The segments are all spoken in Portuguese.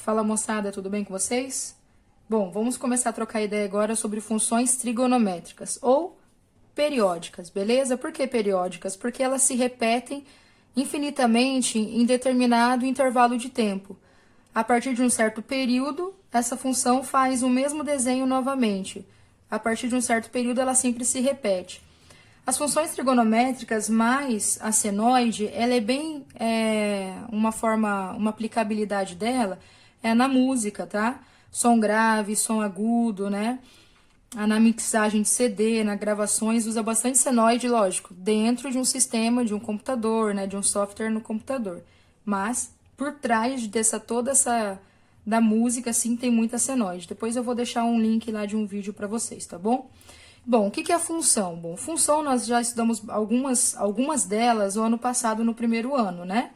Fala moçada, tudo bem com vocês? Bom, vamos começar a trocar ideia agora sobre funções trigonométricas ou periódicas, beleza? Por que periódicas? Porque elas se repetem infinitamente em determinado intervalo de tempo. A partir de um certo período, essa função faz o mesmo desenho novamente. A partir de um certo período, ela sempre se repete. As funções trigonométricas mais a senoide, ela é bem uma aplicabilidade dela é na música, tá? Som grave, som agudo, né? Na mixagem de CD, nas gravações, usa bastante senoide, lógico, dentro de um sistema, de um computador, né? De um software no computador. Mas, por trás da música, sim, tem muita senoide. Depois eu vou deixar um link lá de um vídeo para vocês, tá bom? Bom, o que é a função? Bom, função nós já estudamos algumas delas o ano passado no primeiro ano, né?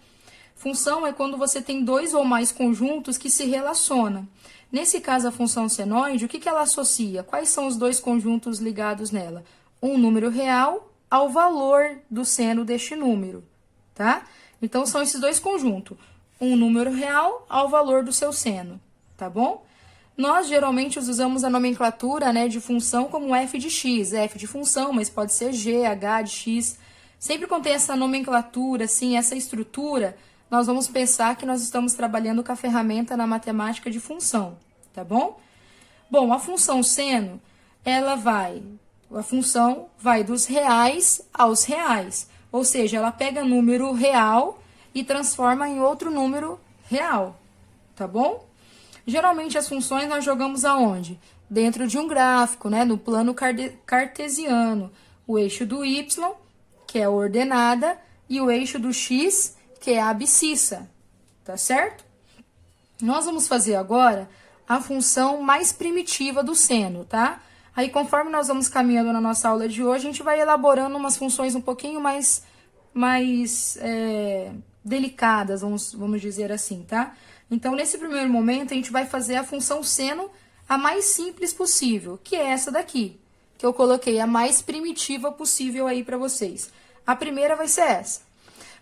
Função é quando você tem dois ou mais conjuntos que se relacionam. Nesse caso, a função senoide, o que ela associa? Quais são os dois conjuntos ligados nela? Um número real ao valor do seno deste número, tá? Então, são esses dois conjuntos. Um número real ao valor do seu seno, tá bom? Nós, geralmente, usamos a nomenclatura, né, de função como f de x. F de função, mas pode ser g, h de x. Sempre quando tem essa nomenclatura, assim, essa estrutura, nós vamos pensar que nós estamos trabalhando com a ferramenta na matemática de função, tá bom? Bom, a função seno, a função vai dos reais aos reais. Ou seja, ela pega número real e transforma em outro número real, tá bom? Geralmente, as funções nós jogamos aonde? Dentro de um gráfico, né? No plano cartesiano. O eixo do y, que é a ordenada, e o eixo do x, que é a abscissa, tá certo? Nós vamos fazer agora a função mais primitiva do seno, tá? Aí, conforme nós vamos caminhando na nossa aula de hoje, a gente vai elaborando umas funções um pouquinho mais delicadas, vamos dizer assim, tá? Então, nesse primeiro momento, a gente vai fazer a função seno a mais simples possível, que é essa daqui, que eu coloquei a mais primitiva possível aí para vocês. A primeira vai ser essa.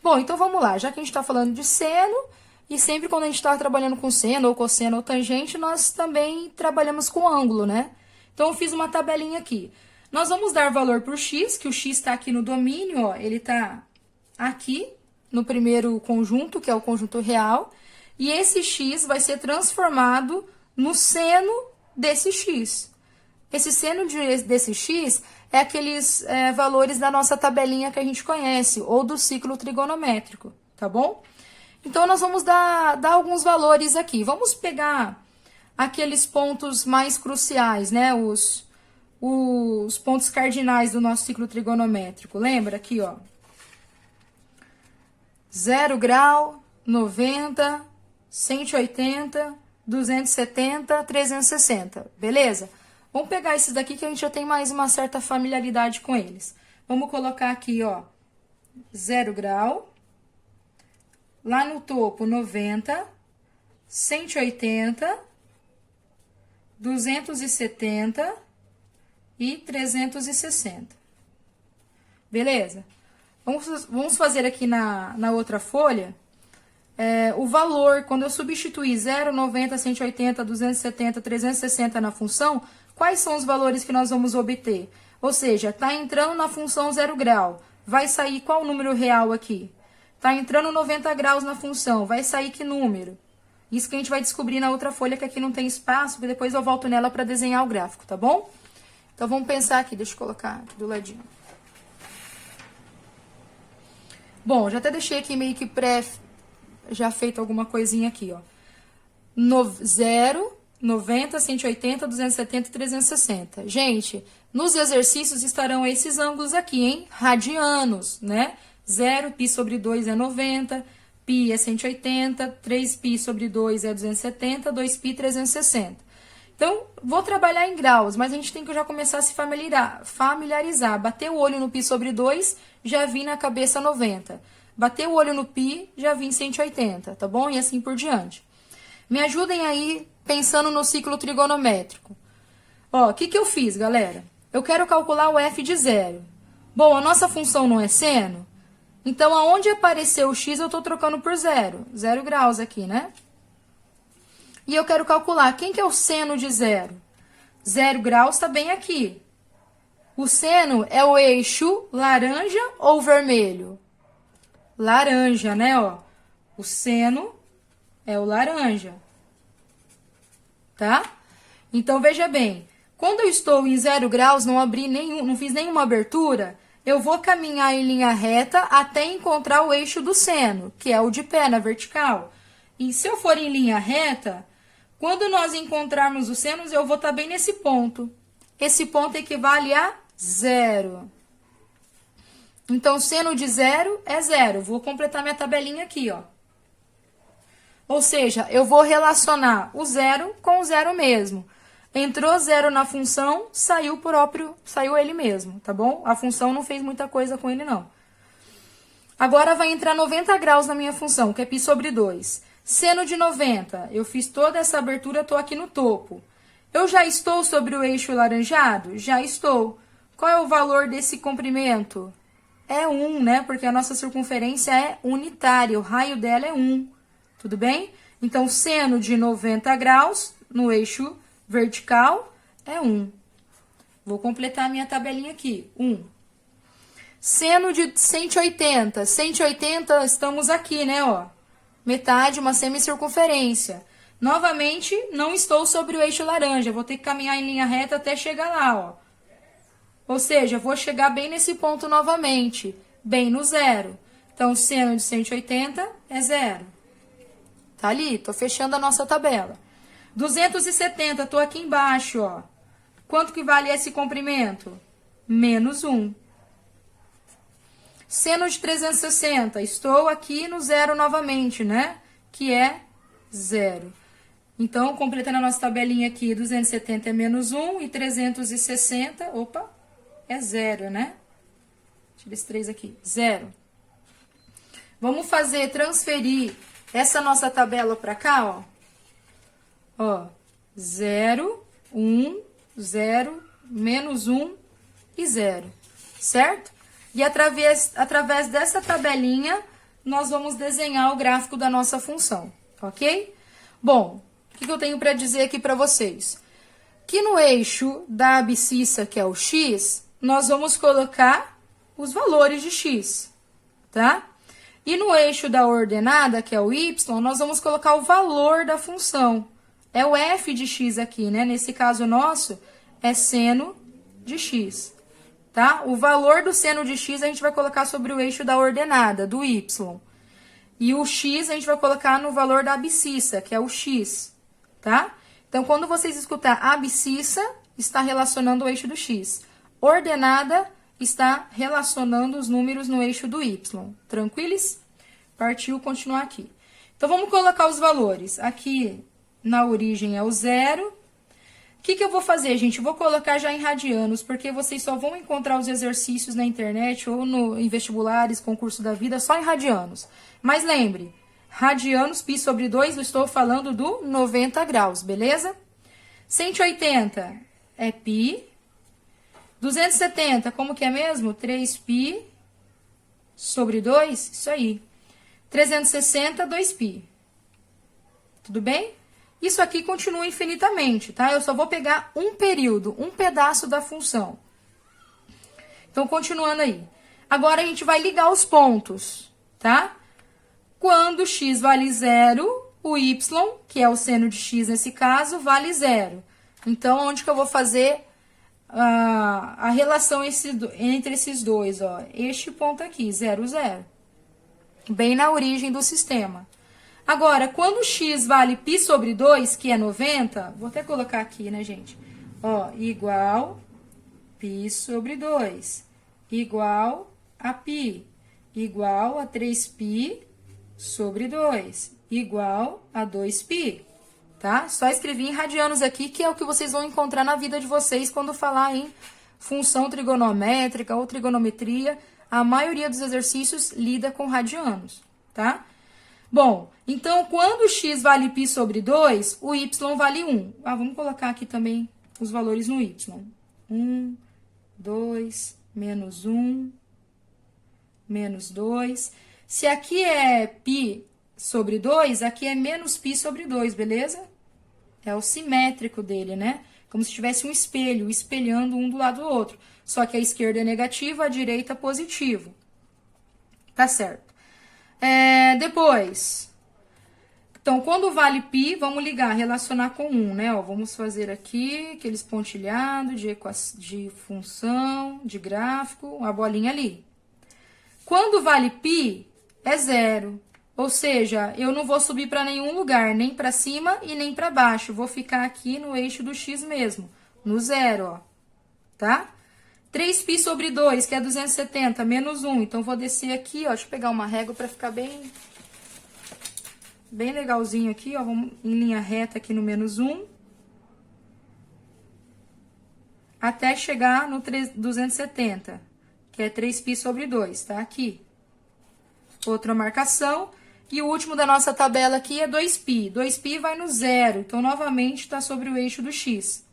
Bom, então vamos lá, já que a gente está falando de seno, e sempre quando a gente está trabalhando com seno, ou cosseno, ou tangente, nós também trabalhamos com ângulo, né? Então, eu fiz uma tabelinha aqui. Nós vamos dar valor para o x, que o x está aqui no domínio, ó, ele está aqui, no primeiro conjunto, que é o conjunto real, e esse x vai ser transformado no seno desse x. Esse seno desse x é aqueles valores da nossa tabelinha que a gente conhece, ou do ciclo trigonométrico, tá bom? Então, nós vamos dar alguns valores aqui. Vamos pegar aqueles pontos mais cruciais, né? Os pontos cardinais do nosso ciclo trigonométrico. Lembra aqui, ó. 0 grau, 90, 180, 270, 360, beleza? Vamos pegar esses daqui que a gente já tem mais uma certa familiaridade com eles. Vamos colocar aqui, ó, 0 grau, lá no topo 90, 180, 270 e 360, beleza? Vamos fazer aqui na outra folha o valor, quando eu substituir 0, 90, 180, 270, 360 na função, quais são os valores que nós vamos obter? Ou seja, está entrando na função 0 grau, vai sair qual número real aqui? Está entrando 90 graus na função, vai sair que número? Isso que a gente vai descobrir na outra folha, que aqui não tem espaço, porque depois eu volto nela para desenhar o gráfico, tá bom? Então, vamos pensar aqui, deixa eu colocar aqui do ladinho. Bom, já até deixei aqui meio que já feito alguma coisinha aqui, ó. 0, 90, 180, 270 e 360. Gente, nos exercícios estarão esses ângulos aqui, hein? Radianos, né? 0, π sobre 2 é 90, π é 180, 3π sobre 2 é 270, 2π 360. Então, vou trabalhar em graus, mas a gente tem que já começar a se familiarizar. Bater o olho no π sobre 2, já vim na cabeça 90. Bater o olho no π, já vim 180, tá bom? E assim por diante. Me ajudem aí pensando no ciclo trigonométrico. Ó, o que eu fiz, galera? Eu quero calcular o f de 0. Bom, a nossa função não é seno? Então, aonde apareceu o x, eu estou trocando por 0. 0 graus aqui, né? E eu quero calcular quem que é o seno de zero. 0 graus está bem aqui. O seno é o eixo laranja ou vermelho? Laranja, né, ó? O seno é o laranja. Tá? Então, veja bem. Quando eu estou em 0 graus, não fiz nenhuma abertura, eu vou caminhar em linha reta até encontrar o eixo do seno, que é o de pé, na vertical. E se eu for em linha reta, quando nós encontrarmos os senos, eu vou estar bem nesse ponto. Esse ponto equivale a 0. Então, seno de 0 é 0. Vou completar minha tabelinha aqui, ó. Ou seja, eu vou relacionar o 0 com o 0 mesmo. Entrou 0 na função, saiu ele mesmo, tá bom? A função não fez muita coisa com ele, não. Agora vai entrar 90 graus na minha função, que é π sobre 2. Seno de 90, eu fiz toda essa abertura, estou aqui no topo. Eu já estou sobre o eixo laranjado? Já estou. Qual é o valor desse comprimento? É 1, né? Porque a nossa circunferência é unitária, o raio dela é 1. Tudo bem? Então, seno de 90 graus no eixo vertical é 1. Vou completar a minha tabelinha aqui. 1. Seno de 180. 180, estamos aqui, né? Ó. Metade, uma semicircunferência. Novamente, não estou sobre o eixo laranja. Vou ter que caminhar em linha reta até chegar lá, ó. Ou seja, vou chegar bem nesse ponto novamente. Bem no 0. Então, seno de 180 é 0. Tá ali, tô fechando a nossa tabela. 270, tô aqui embaixo, ó. Quanto que vale esse comprimento? Menos 1. Seno de 360, estou aqui no 0 novamente, né? Que é 0. Então, completando a nossa tabelinha aqui, 270 é menos 1 e 360, opa, é 0, né? Tira esse 3 aqui, 0. Vamos transferir essa nossa tabela para cá, ó. Ó, 0, 1, 0, menos 1 e 0, certo? E através dessa tabelinha, nós vamos desenhar o gráfico da nossa função, ok? Bom, o que eu tenho para dizer aqui para vocês? Que no eixo da abscissa, que é o x, nós vamos colocar os valores de x, tá? E no eixo da ordenada, que é o y, nós vamos colocar o valor da função. É o f de x aqui, né? Nesse caso nosso, é seno de x, tá? O valor do seno de x a gente vai colocar sobre o eixo da ordenada, do y. E o x a gente vai colocar no valor da abscissa, que é o x, tá? Então, quando vocês escutar abscissa, está relacionando o eixo do x. Ordenada está relacionando os números no eixo do y. Tranquilos? Partiu continuar aqui. Então, vamos colocar os valores. Aqui, na origem, é o 0. O que eu vou fazer, gente? Eu vou colocar já em radianos, porque vocês só vão encontrar os exercícios na internet ou em vestibulares, concurso da vida, só em radianos. Mas lembre, radianos, π sobre 2, eu estou falando do 90 graus, beleza? 180 é π. 270, como que é mesmo? 3π sobre 2, isso aí. 360, 2π. Tudo bem? Isso aqui continua infinitamente, tá? Eu só vou pegar um período, um pedaço da função. Então, continuando aí. Agora, a gente vai ligar os pontos, tá? Quando x vale 0, o y, que é o seno de x nesse caso, vale 0. Então, onde que eu vou fazer a relação entre esses dois, ó? Este ponto aqui, 0, 0. Bem na origem do sistema. Agora, quando x vale π sobre 2, que é 90, vou até colocar aqui, né, gente? Ó, igual π sobre 2, igual a π, igual a 3π sobre 2, igual a 2π, tá? Só escrevi em radianos aqui, que é o que vocês vão encontrar na vida de vocês quando falar em função trigonométrica ou trigonometria. A maioria dos exercícios lida com radianos, tá? Bom, então, quando x vale π sobre 2, o y vale 1. Vamos colocar aqui também os valores no y. 1, 2, menos 1, menos 2. Se aqui é π sobre 2, aqui é menos π sobre 2, beleza? É o simétrico dele, né? Como se tivesse um espelho, espelhando um do lado do outro. Só que a esquerda é negativa, a direita positivo. Tá certo. Depois, então, quando vale π, vamos ligar, relacionar com 1, né? Ó, vamos fazer aqui aqueles pontilhados de função, de gráfico, a bolinha ali. Quando vale π, é 0. Ou seja, eu não vou subir para nenhum lugar, nem para cima e nem para baixo. Vou ficar aqui no eixo do x mesmo, no 0, ó. Tá? 3π sobre 2, que é 270, menos 1. Então, vou descer aqui, ó. Deixa eu pegar uma régua para ficar bem legalzinho aqui, ó. Vamos em linha reta aqui no menos 1. Até chegar no 270, que é 3π sobre 2, tá? Aqui. Outra marcação. E o último da nossa tabela aqui é 2π. 2π vai no 0, então, novamente, está sobre o eixo do x.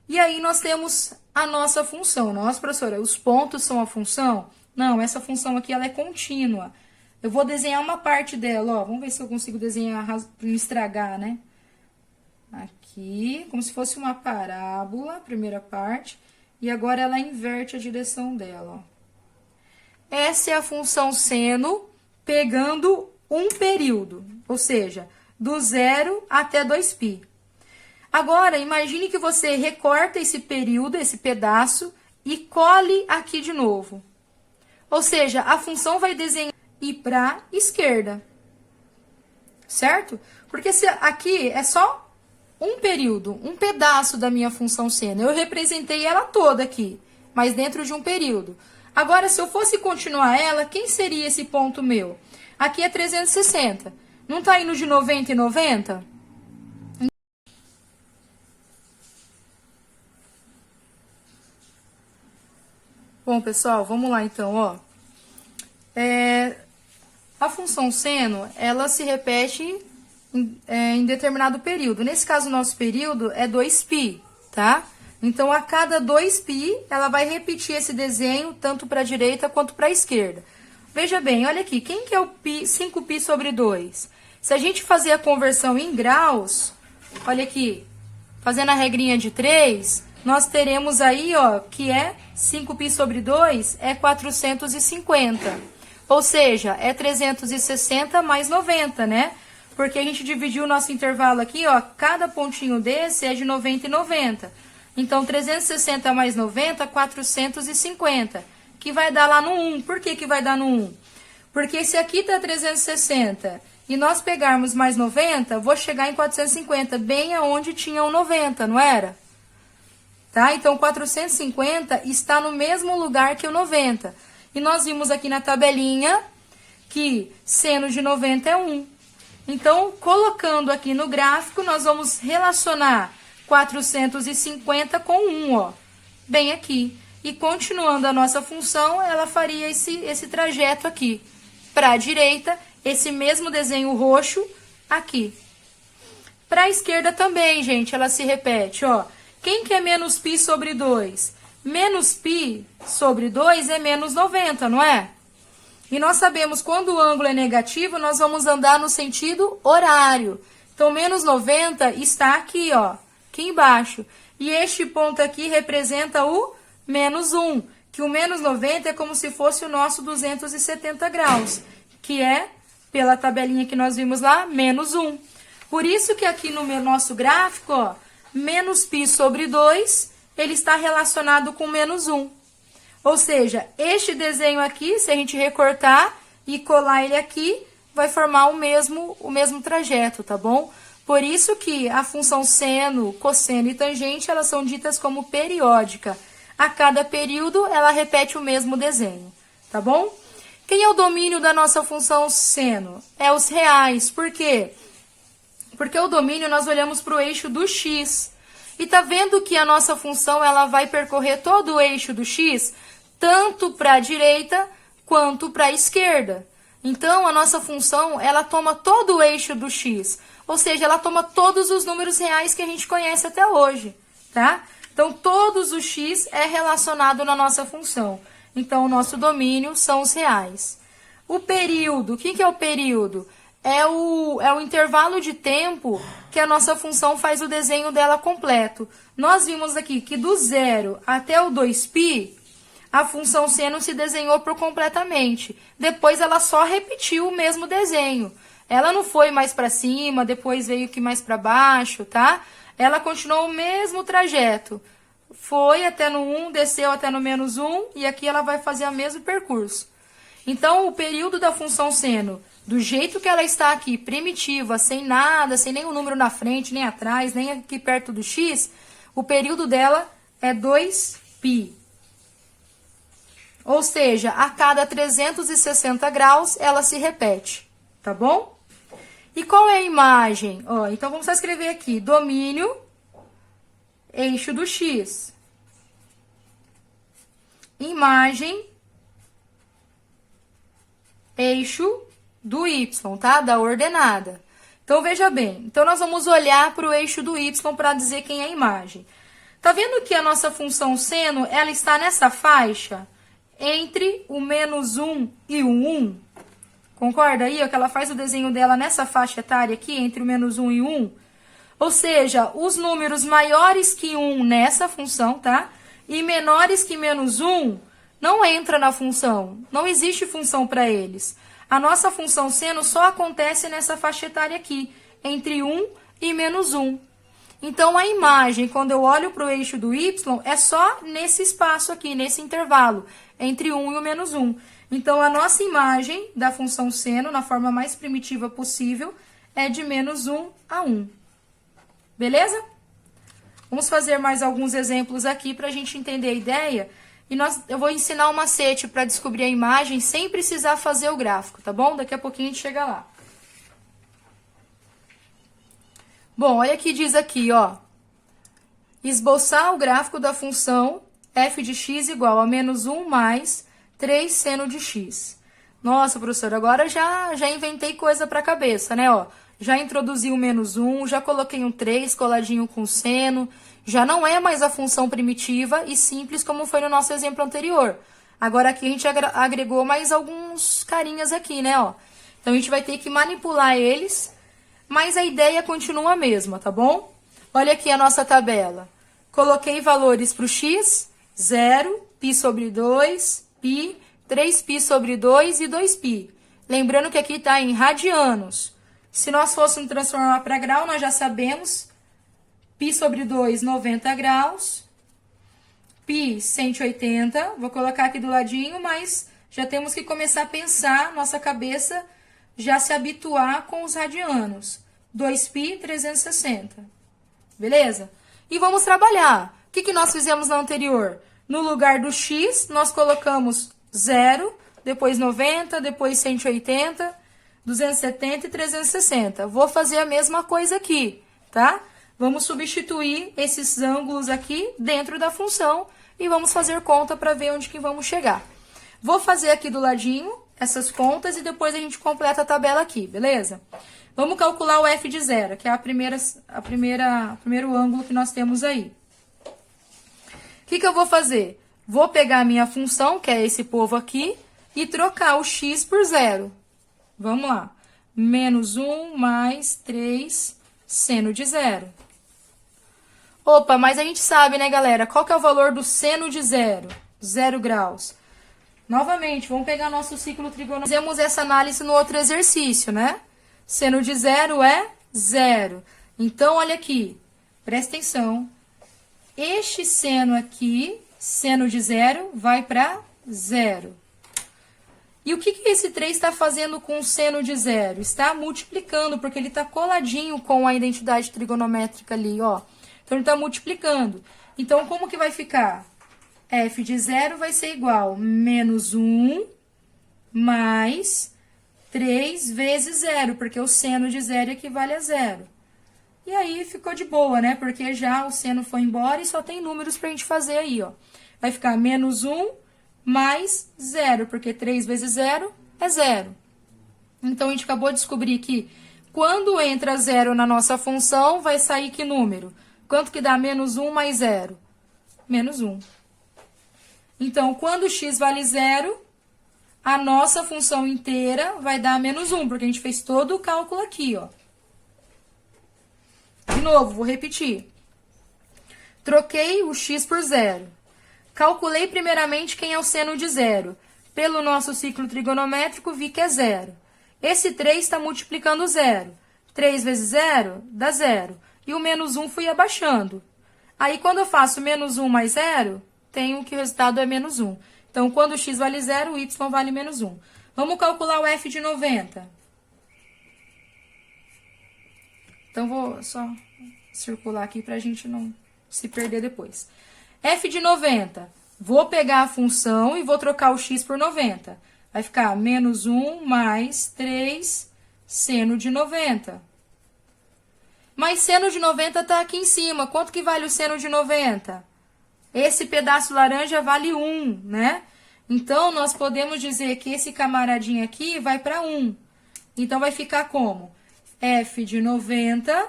E aí, nós temos a nossa função. Nossa, professora, os pontos são a função? Não, essa função aqui, ela é contínua. Eu vou desenhar uma parte dela, ó. Vamos ver se eu consigo desenhar para não estragar, né? Aqui, como se fosse uma parábola, primeira parte. E agora, ela inverte a direção dela, ó. Essa é a função seno pegando um período, ou seja, do 0 até 2π. Agora, imagine que você recorta esse período, esse pedaço, e cole aqui de novo. Ou seja, a função vai desenhar e para a esquerda. Certo? Porque se aqui é só um período, um pedaço da minha função seno. Eu representei ela toda aqui, mas dentro de um período. Agora, se eu fosse continuar ela, quem seria esse ponto meu? Aqui é 360. Não está indo de 90 em 90? Bom, pessoal, vamos lá então, ó. A função seno, ela se repete em determinado período. Nesse caso, o nosso período é 2π, tá? Então, a cada 2π, ela vai repetir esse desenho tanto para a direita quanto para a esquerda. Veja bem, olha aqui, quem que é o 5π sobre 2? Se a gente fazer a conversão em graus, olha aqui, fazendo a regrinha de 3, nós teremos aí, ó, que é 5π sobre 2 é 450. Ou seja, é 360 mais 90, né? Porque a gente dividiu o nosso intervalo aqui, ó, cada pontinho desse é de 90 e 90. Então, 360 mais 90, 450, que vai dar lá no 1. Por que que vai dar no 1? Porque se aqui tá 360 e nós pegarmos mais 90, vou chegar em 450, bem aonde tinha o 90, não era? Tá? Então, 450 está no mesmo lugar que o 90. E nós vimos aqui na tabelinha que seno de 90 é 1. Então, colocando aqui no gráfico, nós vamos relacionar 450 com 1, ó, bem aqui. E continuando a nossa função, ela faria esse trajeto aqui. Para a direita, esse mesmo desenho roxo aqui. Para a esquerda também, gente, ela se repete, ó. Quem que é menos π sobre 2? Menos π sobre 2 é menos 90, não é? E nós sabemos, quando o ângulo é negativo, nós vamos andar no sentido horário. Então, menos 90 está aqui, ó, aqui embaixo. E este ponto aqui representa o menos 1, que o menos 90 é como se fosse o nosso 270 graus, que é, pela tabelinha que nós vimos lá, menos 1. Por isso que aqui no nosso gráfico, ó, menos π sobre 2, ele está relacionado com menos 1. Ou seja, este desenho aqui, se a gente recortar e colar ele aqui, vai formar o mesmo trajeto, tá bom? Por isso que a função seno, cosseno e tangente, elas são ditas como periódica. A cada período, ela repete o mesmo desenho, tá bom? Quem é o domínio da nossa função seno? É os reais. Por quê? Porque o domínio, nós olhamos para o eixo do x. E tá vendo que a nossa função, ela vai percorrer todo o eixo do x, tanto para a direita quanto para a esquerda. Então, a nossa função, ela toma todo o eixo do x. Ou seja, ela toma todos os números reais que a gente conhece até hoje, tá? Então, todos os x é relacionado na nossa função. Então, o nosso domínio são os reais. O período, o que é o período? é o intervalo de tempo que a nossa função faz o desenho dela completo. Nós vimos aqui que do 0 até o 2π, a função seno se desenhou por completamente. Depois ela só repetiu o mesmo desenho. Ela não foi mais para cima, depois veio aqui mais para baixo, tá? Ela continuou o mesmo trajeto. Foi até no 1, desceu até no -1, e aqui ela vai fazer o mesmo percurso. Então, o período da função seno, do jeito que ela está aqui, primitiva, sem nada, sem nenhum número na frente, nem atrás, nem aqui perto do x, o período dela é 2π. Ou seja, a cada 360 graus, ela se repete, tá bom? E qual é a imagem? Ó, então, vamos só escrever aqui, domínio, eixo do x. Imagem, eixo do y, tá? Da ordenada. Então, veja bem. Então, nós vamos olhar para o eixo do y para dizer quem é a imagem. Tá vendo que a nossa função seno, ela está nessa faixa entre o -1 e o 1? Concorda aí, ó, que ela faz o desenho dela nessa faixa etária aqui, entre o -1 e o 1? Ou seja, os números maiores que 1 nessa função, tá? E menores que -1 não entra na função. Não existe função para eles. A nossa função seno só acontece nessa faixa etária aqui, entre 1 e -1. Então, a imagem, quando eu olho para o eixo do y, é só nesse espaço aqui, nesse intervalo, entre 1 e o -1. Então, a nossa imagem da função seno, na forma mais primitiva possível, é de -1 a 1. Beleza? Vamos fazer mais alguns exemplos aqui para a gente entender a ideia. E eu vou ensinar um macete para descobrir a imagem sem precisar fazer o gráfico, tá bom? Daqui a pouquinho a gente chega lá. Bom, olha que diz aqui, ó. Esboçar o gráfico da função f de x igual a -1 mais 3 seno de x. Nossa, professora, agora já inventei coisa para a cabeça, né? Ó, já introduzi o -1, já coloquei um 3 coladinho com seno. Já não é mais a função primitiva e simples como foi no nosso exemplo anterior. Agora aqui a gente agregou mais alguns carinhas aqui, né? Ó. Então a gente vai ter que manipular eles, mas a ideia continua a mesma, tá bom? Olha aqui a nossa tabela. Coloquei valores para o x, 0, π sobre 2, π, 3π sobre 2 e 2π. Lembrando que aqui está em radianos. Se nós fôssemos transformar para grau, nós já sabemos. Π sobre 2, 90 graus. Π, 180. Vou colocar aqui do ladinho, mas já temos que começar a pensar, nossa cabeça já se habituar com os radianos. 2π, 360. Beleza? E vamos trabalhar. O que nós fizemos na anterior? No lugar do x, nós colocamos 0, depois 90, depois 180, 270 e 360. Vou fazer a mesma coisa aqui, tá? Vamos substituir esses ângulos aqui dentro da função e vamos fazer conta para ver onde que vamos chegar. Vou fazer aqui do ladinho essas contas e depois a gente completa a tabela aqui, beleza? Vamos calcular o f de 0, que é o primeiro ângulo que nós temos aí. O que eu vou fazer? Vou pegar a minha função, que é esse povo aqui, e trocar o x por 0. Vamos lá. -1 mais 3 seno de 0. Opa, mas a gente sabe, né, galera? Qual que é o valor do seno de 0? 0 graus. Novamente, vamos pegar nosso ciclo trigonométrico. Fizemos essa análise no outro exercício, né? Seno de 0 é 0. Então, olha aqui. Presta atenção. Este seno aqui, seno de 0, vai para 0. E o que esse 3 está fazendo com o seno de 0? Está multiplicando, porque ele está coladinho com a identidade trigonométrica ali, ó. Então, ele está multiplicando. Então, como que vai ficar? F de 0 vai ser igual a -1 mais 3 vezes 0, porque o seno de 0 equivale a 0. E aí, ficou de boa, né? Porque já o seno foi embora e só tem números para a gente fazer aí, ó. Vai ficar -1 mais 0, porque 3 vezes 0 é 0. Então, a gente acabou de descobrir que quando entra 0 na nossa função, vai sair que número? Quanto que dá -1 mais 0? -1. Então, quando x vale 0, a nossa função inteira vai dar menos 1, porque a gente fez todo o cálculo aqui, ó. De novo, vou repetir. Troquei o x por zero. Calculei primeiramente quem é o seno de zero. Pelo nosso ciclo trigonométrico, vi que é zero. Esse 3 está multiplicando zero. 3 vezes zero dá zero. E o menos 1 fui abaixando. Aí, quando eu faço menos 1 mais zero, tenho que o resultado é menos 1. Então, quando o x vale zero, o y vale menos 1. Vamos calcular o f de 90. Então, vou só circular aqui para a gente não se perder depois. F de 90. Vou pegar a função e vou trocar o x por 90. Vai ficar menos 1 mais 3 seno de 90. Mas seno de 90 está aqui em cima. Quanto que vale o seno de 90? Esse pedaço laranja vale 1, né? Então, nós podemos dizer que esse camaradinho aqui vai para 1. Então, vai ficar como? F de 90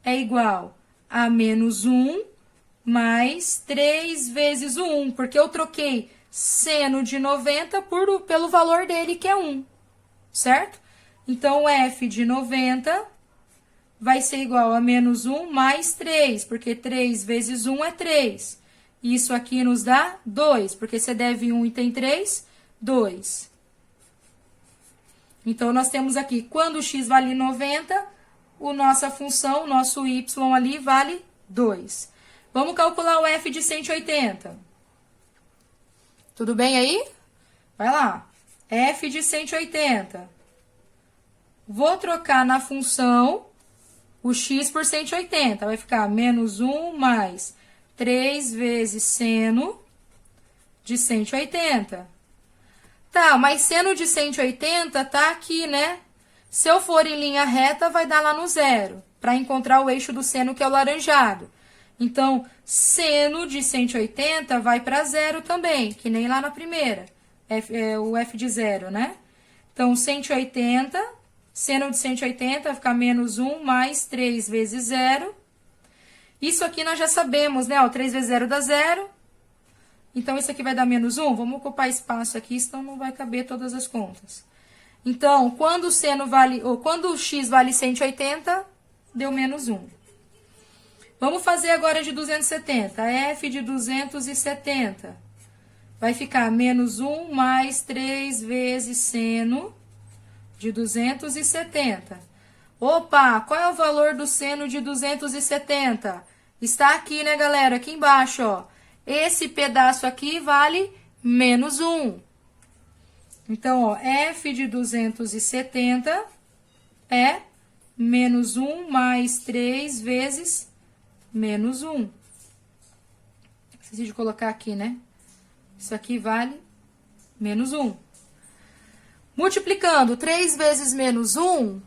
é igual a menos 1 mais 3 vezes o 1, porque eu troquei seno de 90 pelo valor dele, que é 1, certo? Então, F de 90 vai ser igual a menos 1 mais 3, porque 3 vezes 1 é 3. Isso aqui nos dá 2, porque você deve 1 e tem 3, 2. Então, nós temos aqui, quando o x vale 90, nossa função, o nosso y ali vale 2. Vamos calcular o f de 180. Tudo bem aí? Vai lá. F de 180. Vou trocar na função o x por 180. Vai ficar menos 1 mais 3 vezes seno de 180. Tá, mas seno de 180 tá aqui, né? Se eu for em linha reta, vai dar lá no zero, para encontrar o eixo do seno, que é o laranjado. Então, seno de 180 vai para zero também, que nem lá na primeira. O f de zero, né? Então, 180, seno de 180 vai ficar menos 1 mais 3 vezes zero. Isso aqui nós já sabemos, né? Ó, 3 vezes zero dá zero. Então, isso aqui vai dar menos 1. Vamos ocupar espaço aqui, senão não vai caber todas as contas. Então, quando o x vale 180, deu menos 1. Vamos fazer agora de 270. F de 270 vai ficar menos 1 mais 3 vezes seno de 270. Opa, qual é o valor do seno de 270? Está aqui, né, galera? Aqui embaixo, ó. Esse pedaço aqui vale menos 1. Então, ó, F de 270 é menos 1 mais 3 vezes menos 1. Esqueci de colocar aqui, né? Isso aqui vale menos 1. Multiplicando 3 vezes menos 1,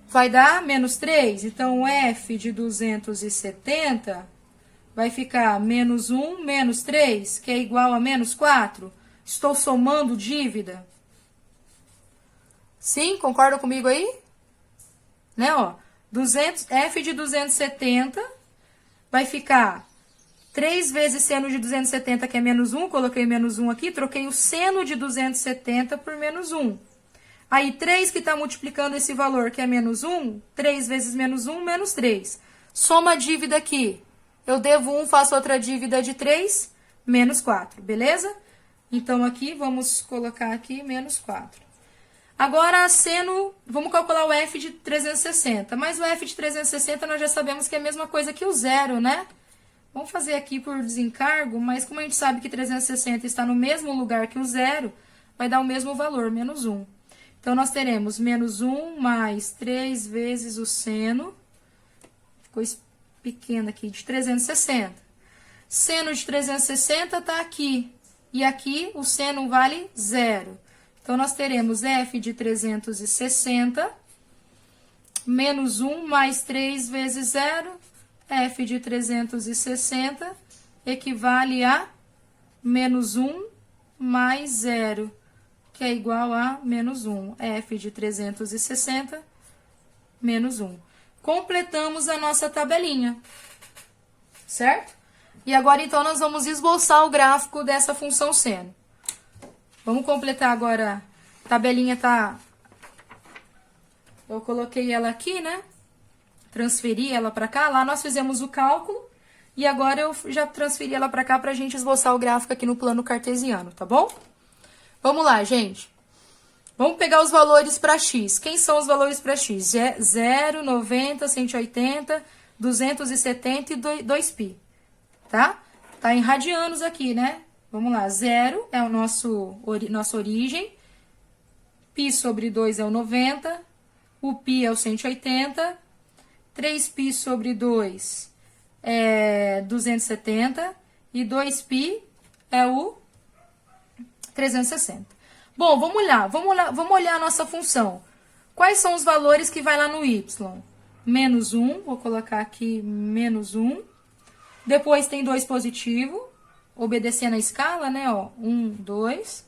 vai dar menos 3. Então, F de 270 vai ficar menos 1 menos 3, que é igual a menos 4. Estou somando dívida. Sim, concorda comigo aí? Né, ó, F de 270 vai ficar 3 vezes seno de 270, que é menos 1. Coloquei menos 1 aqui, troquei o seno de 270 por menos 1. Aí, 3 que está multiplicando esse valor, que é menos 1, 3 vezes menos 1, menos 3. Soma a dívida aqui. Eu devo 1, faço outra dívida de 3, menos 4, beleza? Então, aqui, vamos colocar aqui menos 4. Agora, seno, vamos calcular o f de 360. Mas o f de 360 nós já sabemos que é a mesma coisa que o zero, né? Vamos fazer aqui por desencargo, mas como a gente sabe que 360 está no mesmo lugar que o zero, vai dar o mesmo valor, menos 1. Então, nós teremos menos 1 mais 3 vezes o seno, ficou pequeno aqui, de 360. Seno de 360 está aqui, e aqui o seno vale 0. Então, nós teremos f de 360 menos 1 mais 3 vezes 0, f de 360 equivale a menos 1 mais 0, que é igual a menos 1. F de 360 menos 1. Completamos a nossa tabelinha, certo? E agora, então, nós vamos esboçar o gráfico dessa função seno. Vamos completar agora. A tabelinha tá... Eu coloquei ela aqui, né? Transferi ela pra cá. Lá nós fizemos o cálculo. E agora eu já transferi ela pra cá pra gente esboçar o gráfico aqui no plano cartesiano, tá bom? Vamos lá, gente. Vamos pegar os valores para x. Quem são os valores para x? 0, 90, 180, 270 e 2π, tá? Tá em radianos aqui, né? Vamos lá, 0 é o nossa origem, π sobre 2 é o 90, o π é o 180, 3π sobre 2 é 270 e 2π é o 360. Bom, vamos olhar a nossa função. Quais são os valores que vai lá no y? Menos 1, vou colocar aqui menos 1. Depois tem 2 positivo, obedecendo a escala, né? Ó, 1, 2.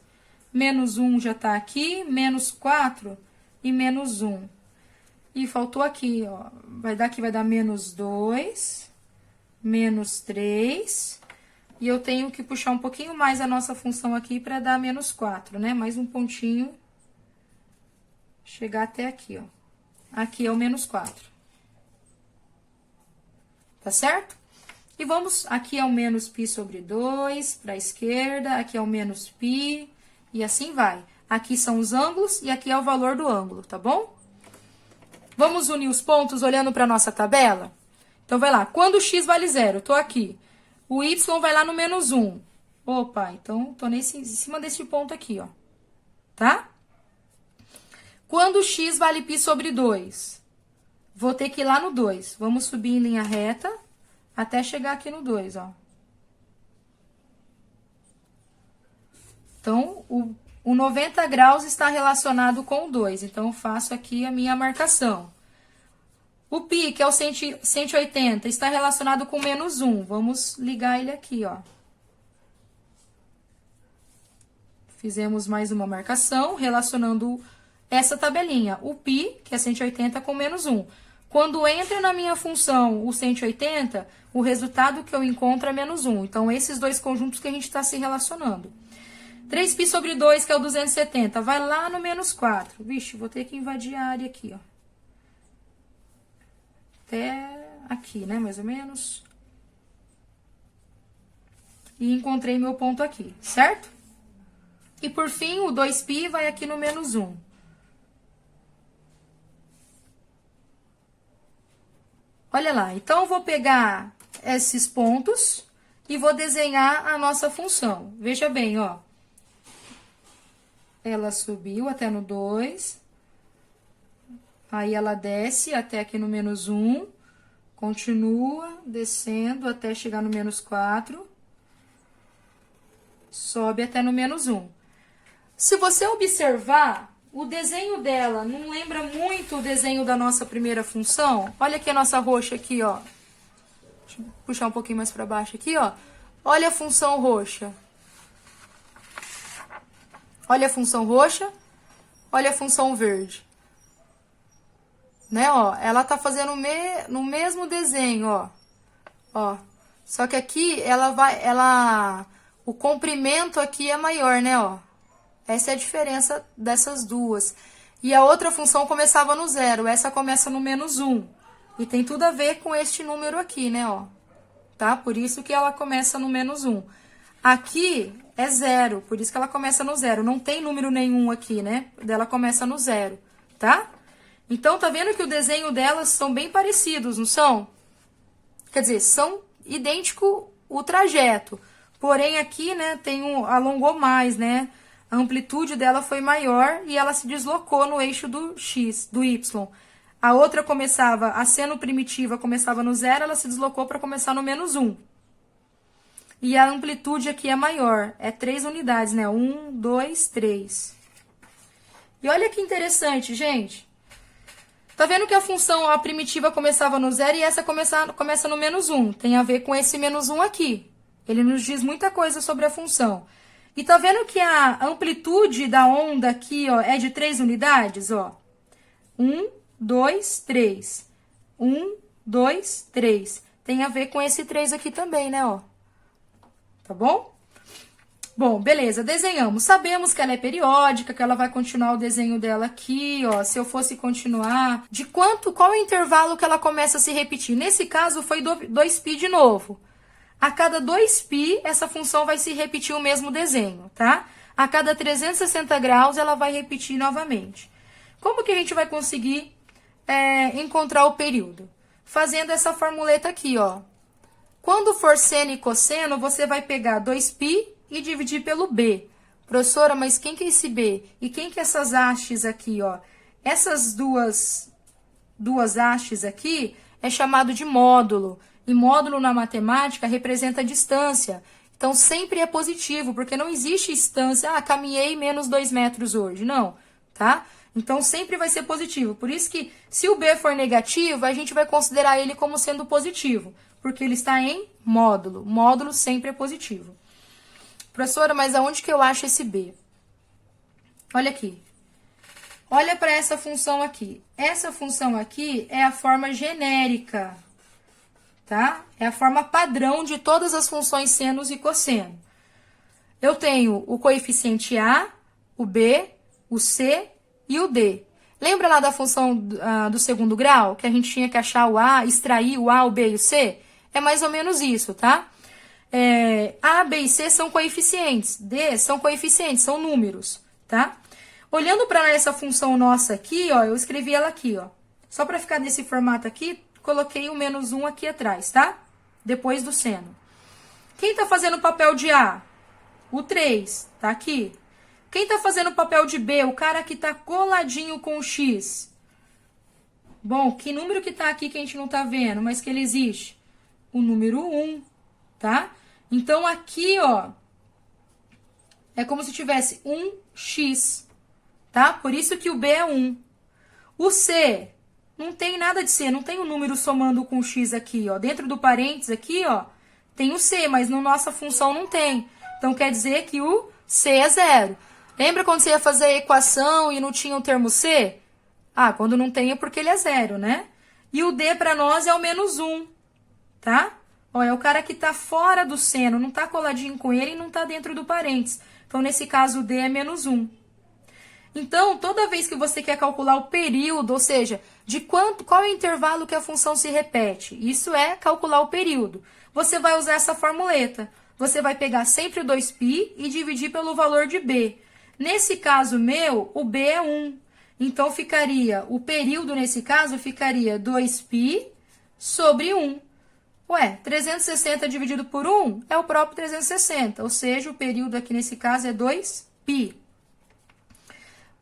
Menos 1 já tá aqui, menos 4 e menos 1. E faltou aqui, ó, vai dar menos 2, menos 3... E eu tenho que puxar um pouquinho mais a nossa função aqui para dar menos 4, né? Mais um pontinho. Chegar até aqui, ó. Aqui é o menos 4. Tá certo? E vamos... Aqui é o menos π sobre 2 para a esquerda. Aqui é o menos π. E assim vai. Aqui são os ângulos e aqui é o valor do ângulo, tá bom? Vamos unir os pontos olhando para a nossa tabela? Então, vai lá. Quando x vale 0, eu tô aqui. O y vai lá no menos 1. Opa, então, tô em cima desse ponto aqui, ó. Tá? Quando x vale π sobre 2, vou ter que ir lá no 2. Vamos subir em linha reta até chegar aqui no 2, ó. Então, o 90 graus está relacionado com o 2. Então, eu faço aqui a minha marcação. O π, que é o 180, está relacionado com menos 1. Vamos ligar ele aqui, ó. Fizemos mais uma marcação, relacionando essa tabelinha. O π, que é 180, com menos 1. Quando entra na minha função o 180, o resultado que eu encontro é menos 1. Então, esses dois conjuntos que a gente está se relacionando. 3π sobre 2, que é o 270, vai lá no menos 4. Vixe, vou ter que invadir a área aqui, ó. Até aqui, né, mais ou menos. E encontrei meu ponto aqui, certo? E por fim, o 2π vai aqui no menos 1. Olha lá, então eu vou pegar esses pontos e vou desenhar a nossa função. Veja bem, ó. Ela subiu até no 2. Aí, ela desce até aqui no menos 1, continua descendo até chegar no menos 4, sobe até no menos 1. Se você observar, o desenho dela não lembra muito o desenho da nossa primeira função? Olha aqui a nossa roxa aqui, ó. Deixa eu puxar um pouquinho mais para baixo aqui, ó. Olha a função roxa. Olha a função roxa, olha a função verde. Né, ó, ela tá fazendo no mesmo desenho, ó. Só que aqui, o comprimento aqui é maior, né, ó. Essa é a diferença dessas duas. E a outra função começava no 0, essa começa no menos 1. E tem tudo a ver com este número aqui, né, ó. Tá? Por isso que ela começa no menos 1. Aqui é 0, por isso que ela começa no 0. Não tem número nenhum aqui, né? Ela começa no 0, tá? Então, tá vendo que o desenho delas são bem parecidos, não são? Quer dizer, são idêntico o trajeto. Porém, aqui, né, alongou mais, né? A amplitude dela foi maior e ela se deslocou no eixo do x, do y. A outra começava, a seno primitiva começava no 0, ela se deslocou para começar no menos 1. E a amplitude aqui é maior, é 3 unidades, né? 1, 2, 3. E olha que interessante, gente. Tá vendo que a função a primitiva começava no 0 e essa começa no menos 1. Tem a ver com esse menos 1 aqui. Ele nos diz muita coisa sobre a função. E tá vendo que a amplitude da onda aqui, ó, é de 3 unidades, ó. 1, 2, 3. 1, 2, 3. Tem a ver com esse 3 aqui também, né, ó. Tá bom? Bom, beleza, desenhamos. Sabemos que ela é periódica, que ela vai continuar o desenho dela aqui, ó. Se eu fosse continuar, qual é o intervalo que ela começa a se repetir? Nesse caso, foi 2π de novo. A cada 2π, essa função vai se repetir o mesmo desenho, tá? A cada 360 graus, ela vai repetir novamente. Como que a gente vai conseguir encontrar o período? Fazendo essa formuleta aqui, ó. Quando for seno e cosseno, você vai pegar 2π e dividir pelo b. Professora, mas quem que é esse b? E quem que é essas hastes aqui, ó? Essas duas hastes aqui é chamado de módulo. E módulo na matemática representa distância. Então, sempre é positivo, porque não existe distância. Caminhei menos 2 metros hoje. Não, tá? Então, sempre vai ser positivo. Por isso que, se o b for negativo, a gente vai considerar ele como sendo positivo, porque ele está em módulo. Módulo sempre é positivo. Professora, mas aonde que eu acho esse b? Olha aqui. Olha para essa função aqui. Essa função aqui é a forma genérica, tá? É a forma padrão de todas as funções senos e cosseno. Eu tenho o coeficiente a, o b, o c e o d. Lembra lá da função do segundo grau? Que a gente tinha que achar o a, extrair o a, o b e o c? É mais ou menos isso, tá? A, B e C são coeficientes, D são coeficientes, são números, tá? Olhando para essa função nossa aqui, ó, eu escrevi ela aqui, ó. Só para ficar nesse formato aqui, coloquei o menos 1 aqui atrás, tá? Depois do seno. Quem tá fazendo o papel de A? O 3, tá aqui. Quem tá fazendo o papel de B? O cara que tá coladinho com o X. Bom, que número que tá aqui que a gente não tá vendo, mas que ele existe? O número 1, tá? Então, aqui, ó, é como se tivesse 1x, tá? Por isso que o B é 1. O C, não tem nada de C, não tem um número somando com o x aqui, ó. Dentro do parênteses aqui, ó, tem o C, mas na nossa função não tem. Então, quer dizer que o C é 0. Lembra quando você ia fazer a equação e não tinha o termo C? Quando não tem é porque ele é 0, né? E o D para nós é o menos 1, tá? Ó, é o cara que está fora do seno, não está coladinho com ele e não está dentro do parênteses. Então, nesse caso, o D é menos 1. Então, toda vez que você quer calcular o período, ou seja, qual é o intervalo que a função se repete? Isso é calcular o período. Você vai usar essa formuleta. Você vai pegar sempre o 2π e dividir pelo valor de b. Nesse caso meu, o b é 1. Então, o período nesse caso ficaria 2π sobre 1. Ué, 360 dividido por 1 é o próprio 360, ou seja, o período aqui nesse caso é 2π.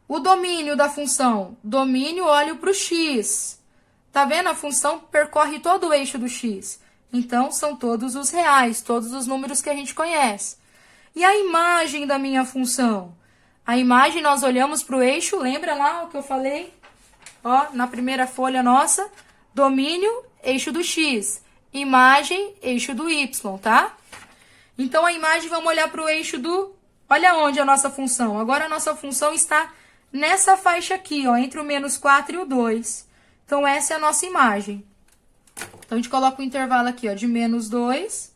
O domínio da função, domínio, olho para o x. Tá vendo? A função percorre todo o eixo do x. Então, são todos os reais, todos os números que a gente conhece. E a imagem da minha função? A imagem, nós olhamos para o eixo, lembra lá o que eu falei? Ó, na primeira folha nossa, domínio, eixo do x. Imagem, eixo do y, tá? Então, a imagem, vamos olhar para o eixo do... Olha onde a nossa função. Agora, a nossa função está nessa faixa aqui, ó, entre o menos 4 e o 2. Então, essa é a nossa imagem. Então, a gente coloca o intervalo aqui, ó, de menos 2,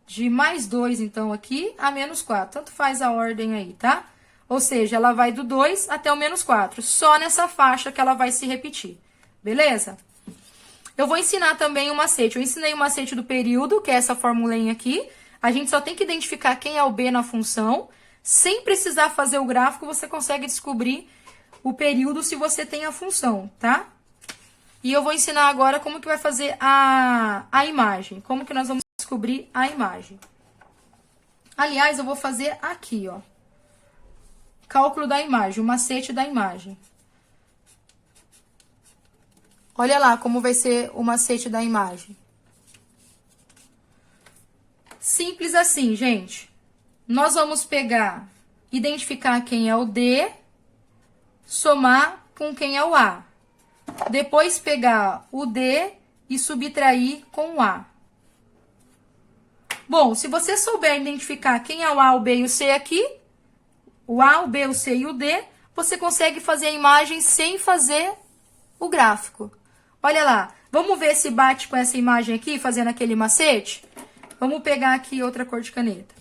de mais 2, então, aqui, a menos 4. Tanto faz a ordem aí, tá? Ou seja, ela vai do 2 até o menos 4. Só nessa faixa que ela vai se repetir. Beleza? Eu vou ensinar também o macete. Eu ensinei o macete do período, que é essa formulinha aqui. A gente só tem que identificar quem é o b na função. Sem precisar fazer o gráfico, você consegue descobrir o período se você tem a função, tá? E eu vou ensinar agora como que vai fazer a imagem. Como que nós vamos descobrir a imagem. Aliás, eu vou fazer aqui, ó. Cálculo da imagem, o macete da imagem. Olha lá como vai ser o macete da imagem. Simples assim, gente. Nós vamos pegar, identificar quem é o D, somar com quem é o A. Depois pegar o D e subtrair com o A. Bom, se você souber identificar quem é o A, o B e o C aqui, o A, o B, o C e o D, você consegue fazer a imagem sem fazer o gráfico. Olha lá, vamos ver se bate com essa imagem aqui, fazendo aquele macete? Vamos pegar aqui outra cor de caneta.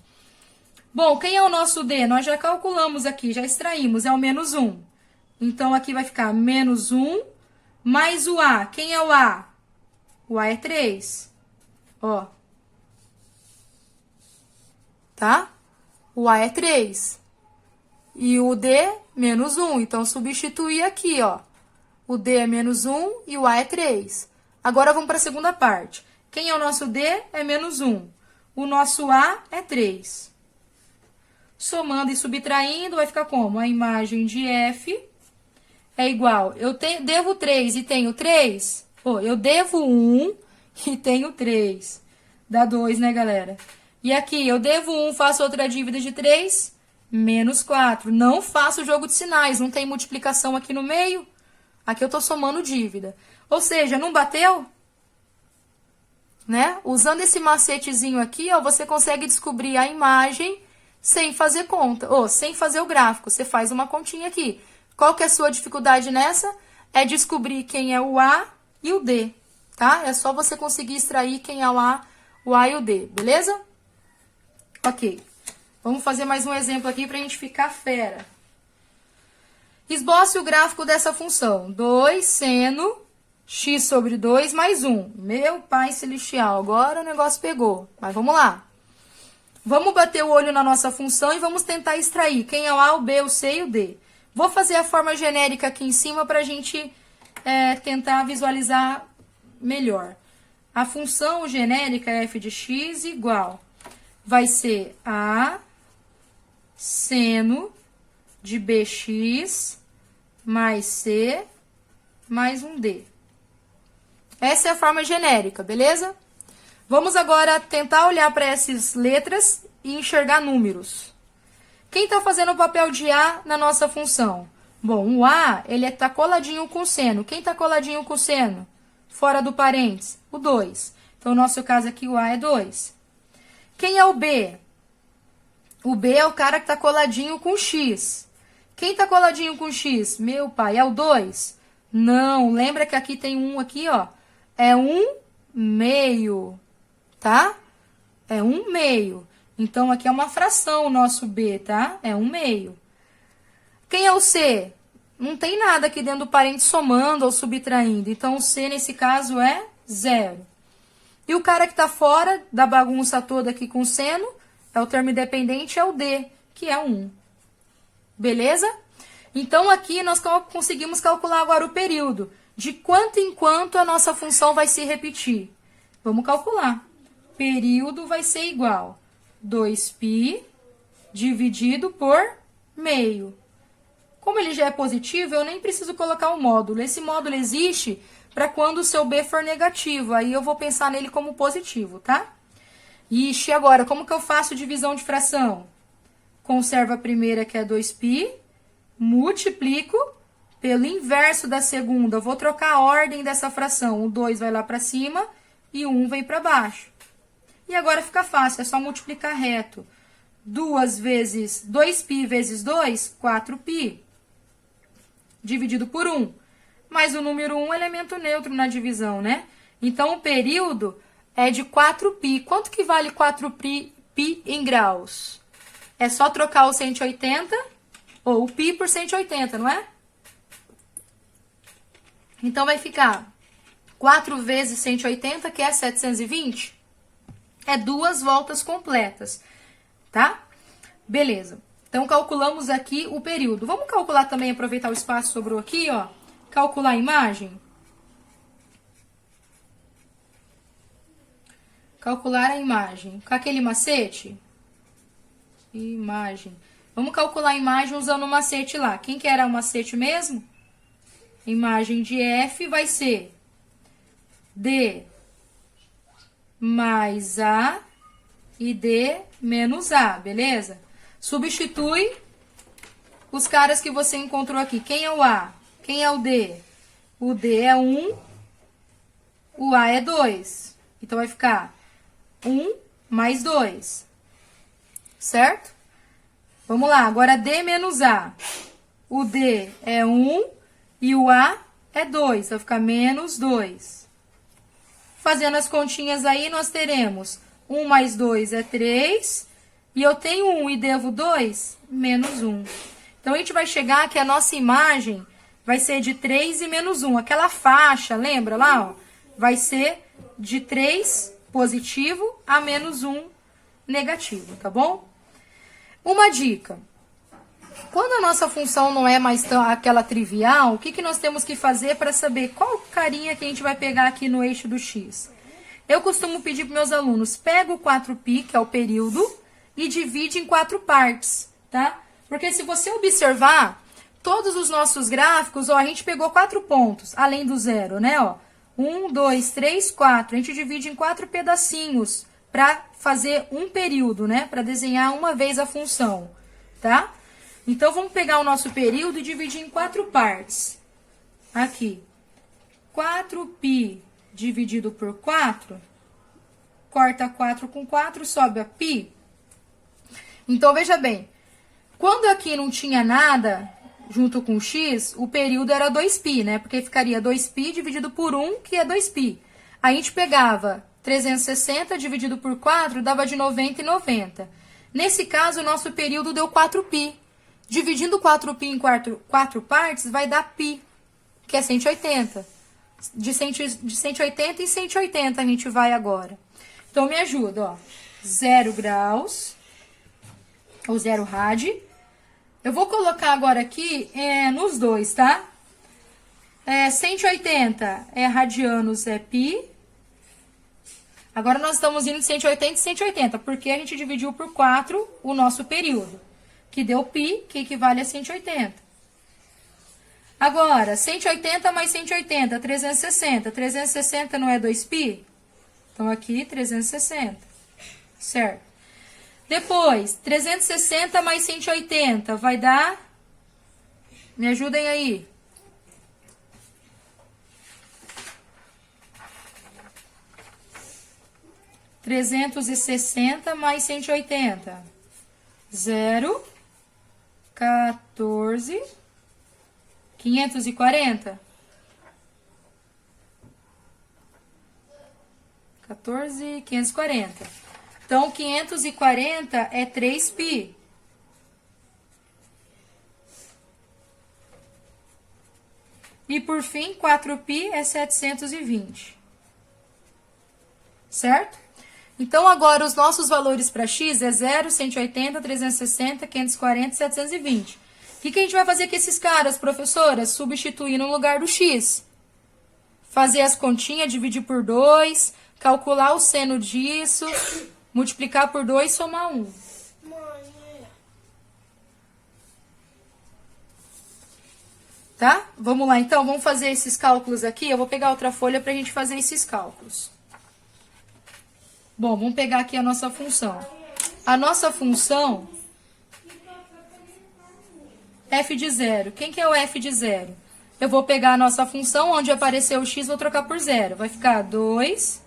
Bom, quem é o nosso D? Nós já calculamos aqui, já extraímos, é o menos 1. Então, aqui vai ficar menos 1 mais o A. Quem é o A? O A é 3. Ó. Tá? O A é 3. E o D, menos 1. Então, substituir aqui, ó. O D é menos 1 e o A é 3. Agora, vamos para a segunda parte. Quem é o nosso D? É menos 1. O nosso A é 3. Somando e subtraindo, vai ficar como? A imagem de F é igual. Eu devo 3 e tenho 3. Pô, eu devo 1 e tenho 3. Dá 2, né, galera? E aqui, eu devo 1, faço outra dívida de 3, menos 4. Não faço jogo de sinais, não tem multiplicação aqui no meio. Aqui eu tô somando dívida. Ou seja, não bateu? Né? Usando esse macetezinho aqui, ó, você consegue descobrir a imagem sem fazer conta, ou sem fazer o gráfico. Você faz uma continha aqui. Qual que é a sua dificuldade nessa? É descobrir quem é o A e o D, tá? É só você conseguir extrair quem é o A e o D, beleza? Ok. Vamos fazer mais um exemplo aqui pra gente ficar fera. Esboce o gráfico dessa função. 2 seno x sobre 2 mais 1. Meu pai celestial, agora o negócio pegou. Mas vamos lá. Vamos bater o olho na nossa função e vamos tentar extrair quem é o A, o B, o C e o D. Vou fazer a forma genérica aqui em cima para a gente tentar visualizar melhor. A função genérica f de x igual vai ser A seno de bx mais c mais um d. Essa é a forma genérica, beleza? Vamos agora tentar olhar para essas letras e enxergar números. Quem está fazendo o papel de A na nossa função? Bom, o A, ele está coladinho com o seno. Quem está coladinho com o seno? Fora do parênteses, o 2. Então, no nosso caso aqui, o A é 2. Quem é o B? O B é o cara que está coladinho com o X. Quem está coladinho com o X? Meu pai, é o 2? Não, lembra que aqui tem um aqui, ó. É 1/2. Tá? É 1/2. Então, aqui é uma fração o nosso B, tá? É 1/2. Quem é o C? Não tem nada aqui dentro do parênteses somando ou subtraindo. Então, o C, nesse caso, é 0. E o cara que está fora da bagunça toda aqui com o seno, é o termo independente, é o D, que é 1. Beleza? Então, aqui nós conseguimos calcular agora o período. De quanto em quanto a nossa função vai se repetir. Vamos calcular. Período vai ser igual a 2π dividido por meio. Como ele já é positivo, eu nem preciso colocar o módulo. Esse módulo existe para quando o seu B for negativo. Aí eu vou pensar nele como positivo, tá? Ixi, agora, como que eu faço divisão de fração? Conservo a primeira, que é 2π, multiplico pelo inverso da segunda. Eu vou trocar a ordem dessa fração. O 2 vai lá para cima e o 1 vem para baixo. E agora fica fácil, é só multiplicar reto. 2π vezes 2, 4π. Dividido por 1. Mas o número 1 é elemento neutro na divisão, né? Então, o período é de 4π. Quanto que vale 4π em graus? É só trocar o 180, ou o π por 180, não é? Então, vai ficar 4 vezes 180, que é 720. É 2 voltas completas, tá? Beleza. Então, calculamos aqui o período. Vamos calcular também, aproveitar o espaço que sobrou aqui, ó. Calcular a imagem. Calcular a imagem. Com aquele macete. Imagem. Vamos calcular a imagem usando o macete lá. Quem que era o macete mesmo? Imagem de F vai ser D mais A e D menos A, beleza? Substitui os caras que você encontrou aqui. Quem é o A? Quem é o D? O D é 1, o A é 2. Então, vai ficar 1 mais 2. Certo? Vamos lá, agora D menos A. O D é 1 e o A é 2. Vai ficar menos 2. Fazendo as continhas aí, nós teremos 1 mais 2 é 3, E eu tenho 1 e devo 2, menos 1. Então, a gente vai chegar que a nossa imagem vai ser de 3 e menos 1. Aquela faixa, lembra lá? Ó, vai ser de 3 positivo a menos 1 negativo, tá bom? Uma dica. Quando a nossa função não é mais aquela trivial, o que nós temos que fazer para saber qual carinha que a gente vai pegar aqui no eixo do x? Eu costumo pedir para meus alunos, pega o 4π, que é o período, e divide em 4 partes, tá? Porque se você observar, todos os nossos gráficos, ó, a gente pegou 4 pontos, além do zero, né? Ó, 1, 2, 3, 4. A gente divide em 4 pedacinhos para fazer um período, né? Para desenhar uma vez a função, tá? Então, vamos pegar o nosso período e dividir em 4 partes. Aqui, 4π dividido por 4, corta 4 com 4, sobe a π. Então, veja bem, quando aqui não tinha nada junto com x, o período era 2π, né? Porque ficaria 2π dividido por 1, que é 2π. A gente pegava 360 dividido por 4, dava de 90 e 90. Nesse caso, o nosso período deu 4π. Dividindo 4π em 4 partes, vai dar π, que é 180. De 180 em 180 a gente vai agora. Então, me ajuda, ó. 0 graus, ou 0 rad. Eu vou colocar agora aqui nos dois, tá? 180 é radianos, é π. Agora, nós estamos indo de 180 e 180, porque a gente dividiu por 4 o nosso período, que deu π, que equivale a 180. Agora, 180 mais 180, 360. 360 não é 2π? Então, aqui, 360. Certo? Depois, 360 mais 180 vai dar... Me ajudem aí. ...360 mais 180. 0... 14, 540. 14, 540. Então, 540 é 3π. E, por fim, 4π é 720. Certo? Então, agora, os nossos valores para x é 0, 180, 360, 540 e 720. O que a gente vai fazer com esses caras, professora? Substituir no lugar do x. Fazer as continhas, dividir por 2, calcular o seno disso, multiplicar por 2 e somar 1. Tá? Vamos lá, então, vamos fazer esses cálculos aqui. Eu vou pegar outra folha para a gente fazer esses cálculos. Bom, vamos pegar aqui a nossa função. A nossa função, f de 0. Quem que é o f de 0? Eu vou pegar a nossa função, onde apareceu o x, vou trocar por 0. Vai ficar 2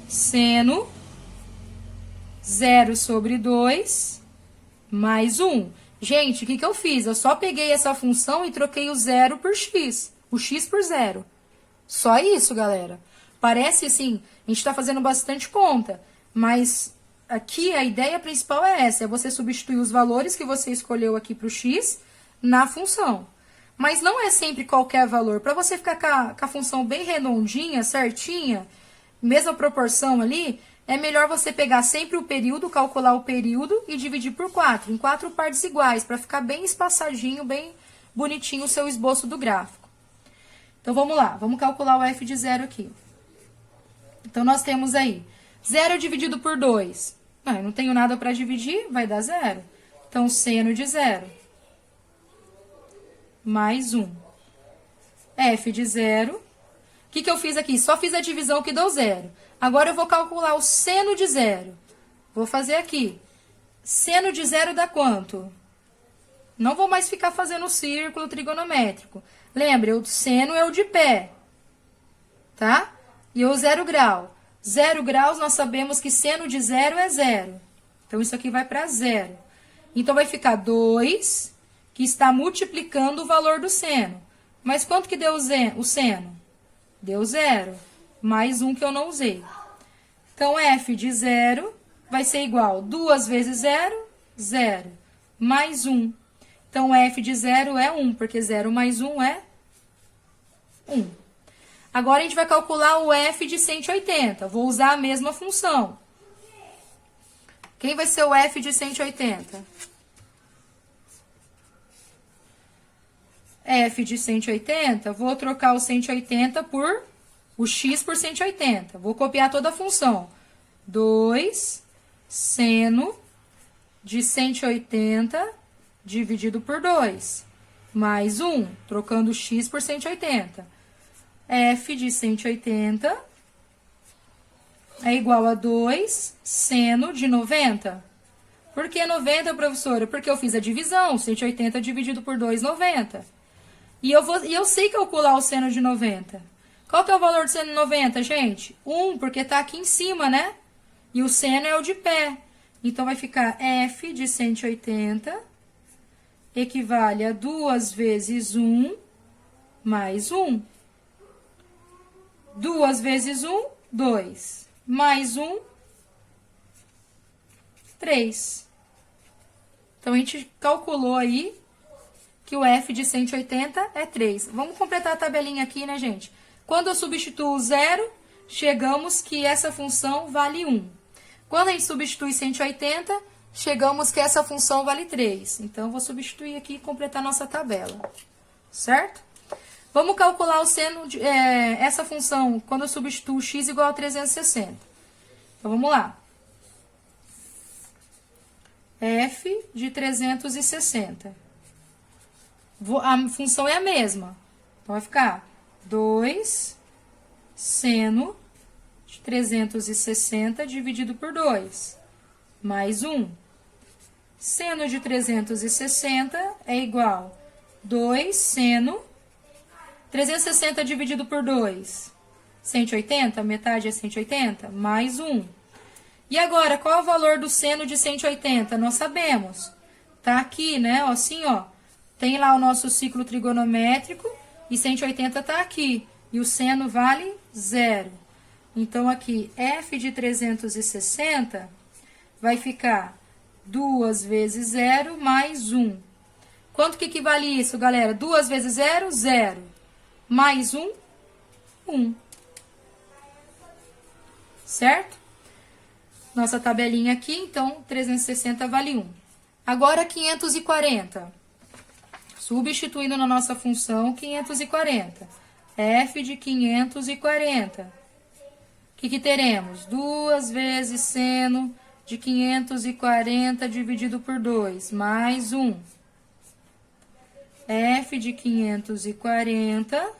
seno 0 sobre 2 mais 1. Gente, o que eu fiz? Eu só peguei essa função e troquei o 0 por x. O x por 0. Só isso, galera. Parece assim, a gente está fazendo bastante conta, mas aqui a ideia principal é essa, é você substituir os valores que você escolheu aqui para o x na função. Mas não é sempre qualquer valor. Para você ficar com a função bem redondinha, certinha, mesma proporção ali, é melhor você pegar sempre o período, calcular o período e dividir por 4, em 4 partes iguais, para ficar bem espaçadinho, bem bonitinho o seu esboço do gráfico. Então, vamos lá, vamos calcular o f de 0 aqui. Então, nós temos aí 0 dividido por 2. Eu não tenho nada para dividir, vai dar 0. Então, seno de 0 mais 1. F de 0. O que eu fiz aqui? Só fiz a divisão que deu 0. Agora, eu vou calcular o seno de 0. Vou fazer aqui. Seno de 0 dá quanto? Não vou mais ficar fazendo círculo trigonométrico. Lembra, o seno é o de pé. Tá? E o 0 grau. 0 graus, nós sabemos que seno de 0 é 0. Então, isso aqui vai para 0. Então, vai ficar 2, que está multiplicando o valor do seno. Mas quanto que deu o seno? Deu 0. Mais 1 que eu não usei. Então, f de 0 vai ser igual 2 vezes 0, 0, mais 1. Então, f de 0 é 1, porque 0 mais 1 é 1. Agora, a gente vai calcular o f de 180. Vou usar a mesma função. Quem vai ser o f de 180? F de 180, vou trocar o 180 por o x por 180. Vou copiar toda a função. 2 seno de 180 dividido por 2, mais 1, trocando o x por 180. F de 180 é igual a 2 seno de 90. Por que 90, professora? Porque eu fiz a divisão, 180 dividido por 2, 90. E eu sei calcular o seno de 90. Qual que é o valor do seno de 90, gente? 1, porque está aqui em cima, né? E o seno é o de pé. Então, vai ficar f de 180 equivale a 2 vezes 1 mais 1. 2 vezes 1, 2. Mais 1, 3. Então, a gente calculou aí que o f de 180 é 3. Vamos completar a tabelinha aqui, né, gente? Quando eu substituo o 0, chegamos que essa função vale 1. Quando a gente substitui 180, chegamos que essa função vale 3. Então, eu vou substituir aqui e completar a nossa tabela. Certo? Vamos calcular o seno de essa função quando eu substituo x igual a 360. Então, vamos lá. F de 360. A função é a mesma. Então, vai ficar 2 seno de 360 dividido por 2, mais 1. Seno de 360 é igual a 2 seno 360 dividido por 2, 180, metade é 180, mais 1. E agora, qual é o valor do seno de 180? Nós sabemos. Tá aqui, né? Assim, ó. Tem lá o nosso ciclo trigonométrico e 180 está aqui. E o seno vale 0. Então, aqui, f de 360 vai ficar 2 vezes 0 mais 1. Quanto que equivale isso, galera? 2 vezes 0, 0. Mais 1, 1. Certo? Nossa tabelinha aqui, então, 360 vale 1. Agora, 540. Substituindo na nossa função, 540. F de 540. O que teremos? 2 vezes seno de 540 dividido por 2, mais 1. F de 540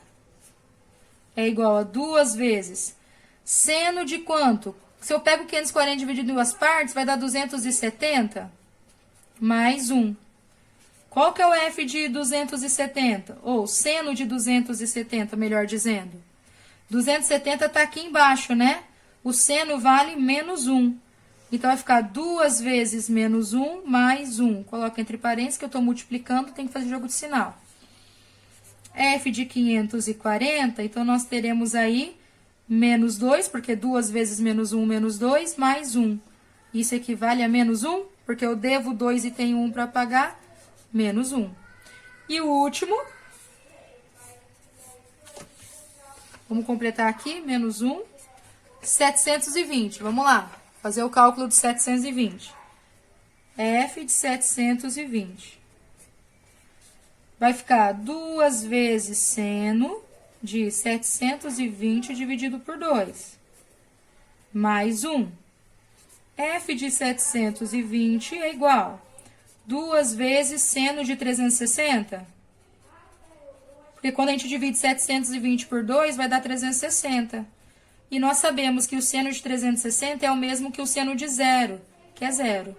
é igual a 2 vezes seno de quanto? Se eu pego 540 dividido em duas partes, vai dar 270, mais 1. Qual que é o f de 270? Ou seno de 270, melhor dizendo. 270 está aqui embaixo, né? O seno vale menos 1. Então, vai ficar 2 vezes menos 1 mais 1. Coloca entre parênteses que eu estou multiplicando, tem que fazer jogo de sinal. F de 540, então, nós teremos aí menos 2, porque 2 vezes menos 1, menos 2, mais 1. Isso equivale a menos 1, porque eu devo 2 e tenho 1 para pagar. Menos 1. E o último, vamos completar aqui, menos 1, 720. Vamos lá, fazer o cálculo de 720. F de 720. Vai ficar 2 vezes seno de 720 dividido por 2, mais 1. F de 720 é igual 2 vezes seno de 360. Porque quando a gente divide 720 por 2, vai dar 360. E nós sabemos que o seno de 360 é o mesmo que o seno de 0, que é 0.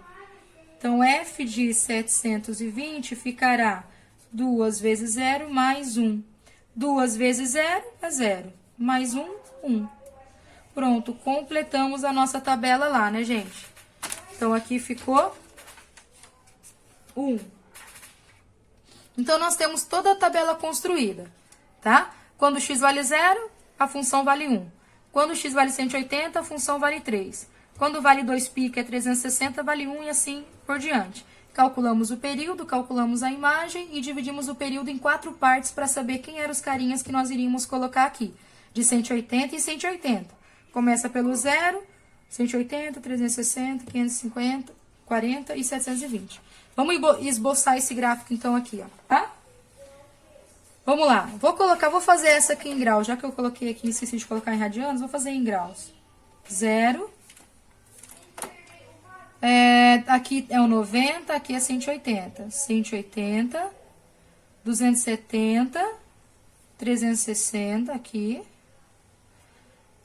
Então, f de 720 ficará 2 vezes 0 mais 1. 2 vezes 0 é 0. Mais 1, 1. Pronto, completamos a nossa tabela lá, né, gente? Então, aqui ficou 1. Então, nós temos toda a tabela construída, tá? Quando o x vale 0, a função vale 1. Quando o x vale 180, a função vale 3. Quando vale 2π, que é 360, vale 1 e assim por diante. Calculamos o período, calculamos a imagem e dividimos o período em 4 partes para saber quem eram os carinhas que nós iríamos colocar aqui, de 180 e 180. Começa pelo 0, 180, 360, 550, 40 e 720. Vamos esboçar esse gráfico então aqui, ó, tá? Vamos lá, vou fazer essa aqui em graus, já que eu coloquei aqui, esqueci de colocar em radianos, vou fazer em graus. 0. Aqui é o 90, aqui é 180. 180, 270, 360 aqui.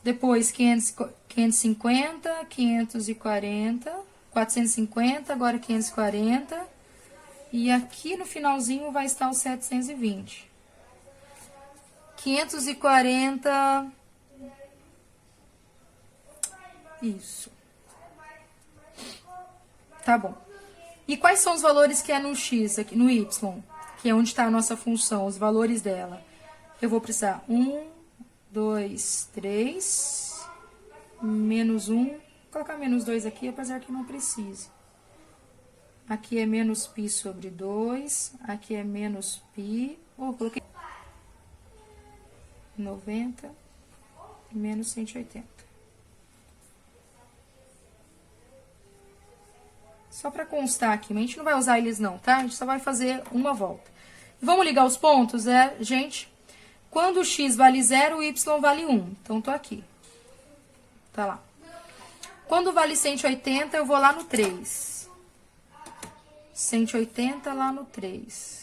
Depois 550, 540, 450, agora 540. E aqui no finalzinho vai estar o 720. 540. Isso. Tá bom. E quais são os valores que é no x, aqui no y, que é onde está a nossa função, os valores dela? Eu vou precisar 1, 2, 3, menos 1. Vou colocar menos 2 aqui, apesar que não precise. Aqui é menos π sobre 2, aqui é menos π. Coloquei 90 e menos 180. Só para constar aqui, mas a gente não vai usar eles não, tá? A gente só vai fazer uma volta. Vamos ligar os pontos? Gente, quando o x vale 0, o y vale 1. Então, tô aqui. Tá lá. Quando vale 180, eu vou lá no 3. 180 lá no 3.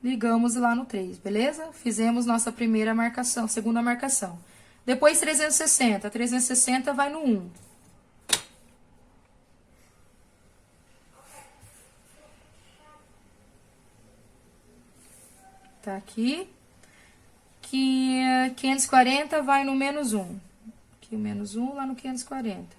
Ligamos lá no 3, beleza? Fizemos nossa primeira marcação, segunda marcação. Depois 360. 360 vai no 1. Tá aqui. Que 540 vai no menos 1. Aqui o menos 1 lá no 540.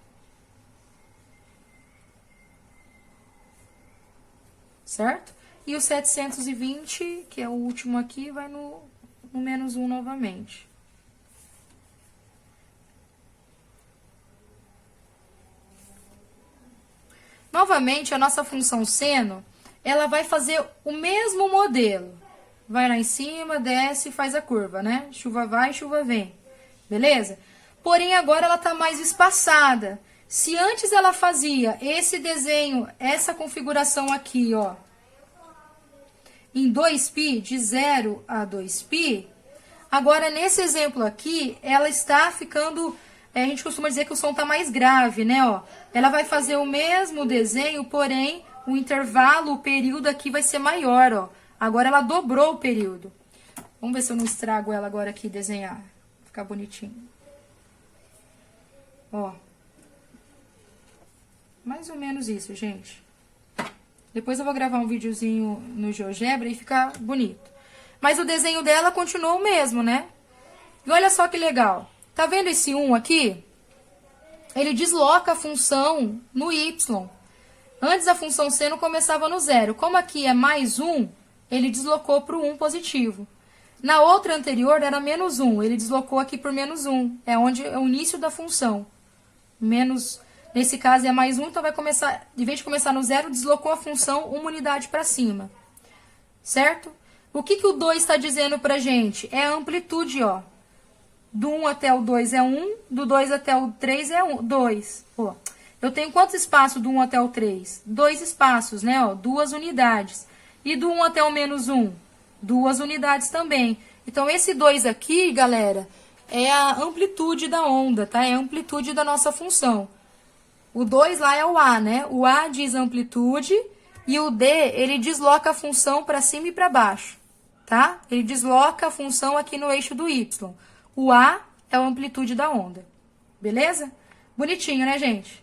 Certo? E o 720, que é o último aqui, vai no menos 1 novamente. Novamente, a nossa função seno, ela vai fazer o mesmo modelo. Vai lá em cima, desce e faz a curva, né? Chuva vai, chuva vem. Beleza? Porém, agora ela está mais espaçada. Se antes ela fazia esse desenho, essa configuração aqui, ó, em 2π, de 0 a 2π, agora nesse exemplo aqui, ela está ficando, a gente costuma dizer que o som está mais grave, né, ó. Ela vai fazer o mesmo desenho, porém, o intervalo, o período aqui vai ser maior, ó. Agora ela dobrou o período. Vamos ver se eu não estrago ela agora aqui, desenhar. Vai ficar bonitinho. Ó. Mais ou menos isso, gente. Depois eu vou gravar um videozinho no GeoGebra e ficar bonito. Mas o desenho dela continuou o mesmo, né? E olha só que legal. Tá vendo esse 1 aqui? Ele desloca a função no y. Antes a função seno começava no 0. Como aqui é mais 1, ele deslocou para o 1 positivo. Na outra anterior era menos 1. Ele deslocou aqui por menos 1. É onde é o início da função. Menos... Nesse caso é mais 1, então vai começar, em vez de começar no 0, deslocou a função uma unidade para cima. Certo? O que o 2 está dizendo pra gente? É a amplitude, ó. Do 1 até o 2 é 1, do 2 até o 3 é 2. Ó. Eu tenho quantos espaços do 1 até o 3? 2 espaços, né? Ó, 2 unidades. E do 1 até o menos 1? 2 unidades também. Então, esse 2 aqui, galera, é a amplitude da onda, tá? É a amplitude da nossa função. O 2 lá é o A, né? O A diz amplitude e o D, ele desloca a função para cima e para baixo, tá? Ele desloca a função aqui no eixo do Y. O A é a amplitude da onda, beleza? Bonitinho, né, gente?